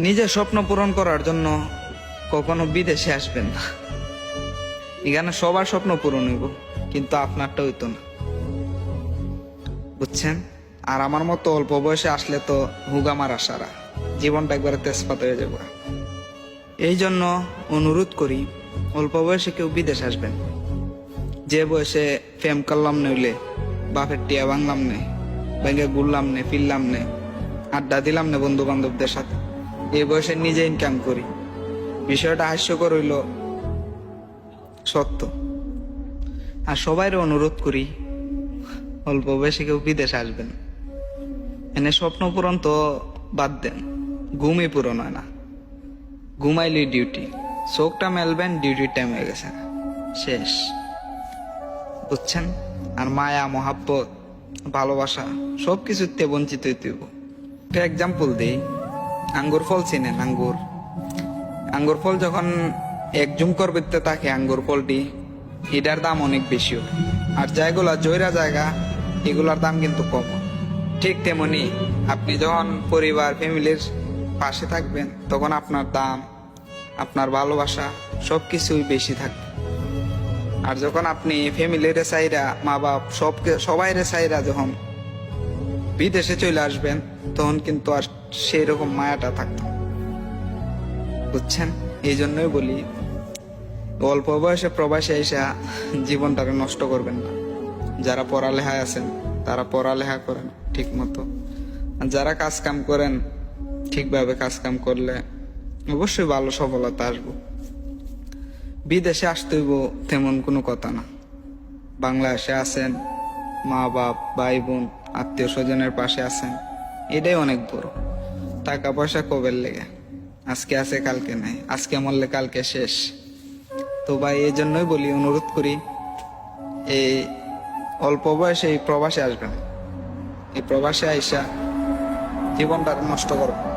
নিজের স্বপ্ন পূরণ করার জন্য কখনো বিদেশে আসবেন না। এখানে সবার স্বপ্ন পূরণ হইব, কিন্তু আপনারটা হইতো না, বুঝছেন? আর আমার মতো অল্প বয়সে আসলে তো হুগামার আসারা, জীবনটা একবারে তেজপাত হয়ে যাবে। এই জন্য অনুরোধ করি, অল্প বয়সে কেউ বিদেশ আসবেন। যে বয়সে ফেম করলাম নইলে বাপের টিয়া বাংলাম নে, ব্যাঙ্গে ঘুরলাম নে, ফিরলাম নে, আড্ডা দিলাম না বন্ধু বান্ধবদের সাথে, এই বয়সে নিজে ইনকাম করি। বিষয়টা হাস্যকর হইল সত্য। আর সবাইরে অনুরোধ করি, অল্প বয়সে কেউ বিদেশ আসবেন। এনে স্বপ্ন পূরণ তো বাদ দেন, ঘুমই পূরণ হয় না। ঘুমাইলি ডিউটি, চোখটা মেলবেন, ডিউটির টাইম হয়ে গেছে, শেষ, বুঝছেন? আর মায়া, মহাব্বত, ভালোবাসা সবকিছুতে বঞ্চিত হইতে হইব। একটা এক্সাম্পল দিই, আঙ্গুর ফল চিনেন? আঙ্গুর ফল যখন এক জুমকর বৃত্তে থাকে, আঙ্গুর ফলটি এটার দাম অনেক বেশি হয়। আর যেগুলা জয়রা জায়গা, এগুলার দাম কিন্তু কম। ঠিক তেমনি আপনি যখন পরিবার, ফ্যামিলির পাশে থাকবেন, তখন আপনার দাম, আপনার ভালোবাসা সবকিছুই বেশি থাকবে। আর যখন আপনি ফ্যামিলির চাইরা, মা বাপ সবাই চাইরা যখন বিদেশে চলে আসবেন, তখন কিন্তু আর সেই রকম মায়াটা থাকতো না, বুঝছেন? এই জন্যই বলি, অল্প বয়সে প্রবাসে এসে জীবনটাকে নষ্ট করবেন না। যারা পড়ালেখায় আছেন তারা পড়ালেখা করেন ঠিক মতো, আর যারা কাজ কাম করেন ঠিকভাবে কাজ কাম করলে অবশ্যই ভালো সফলতা আসবো। বিদেশে আসতে হইব তেমন কোনো কথা না। বাংলাদেশে আছেন, মা বাপ, ভাই বোন, আত্মীয় স্বজনের পাশে আছেন, এটাই অনেক বড়। টাকা পয়সা কবের লেগে, আজকে আছে কালকে নাই, আজকে মরলে কালকে শেষ। তো ভাই, এই জন্যই বলি, অনুরোধ করি, এই অল্প বয়সে এই প্রবাসে আসবেন। এই প্রবাসে আইসা জীবনটা নষ্ট করবেন।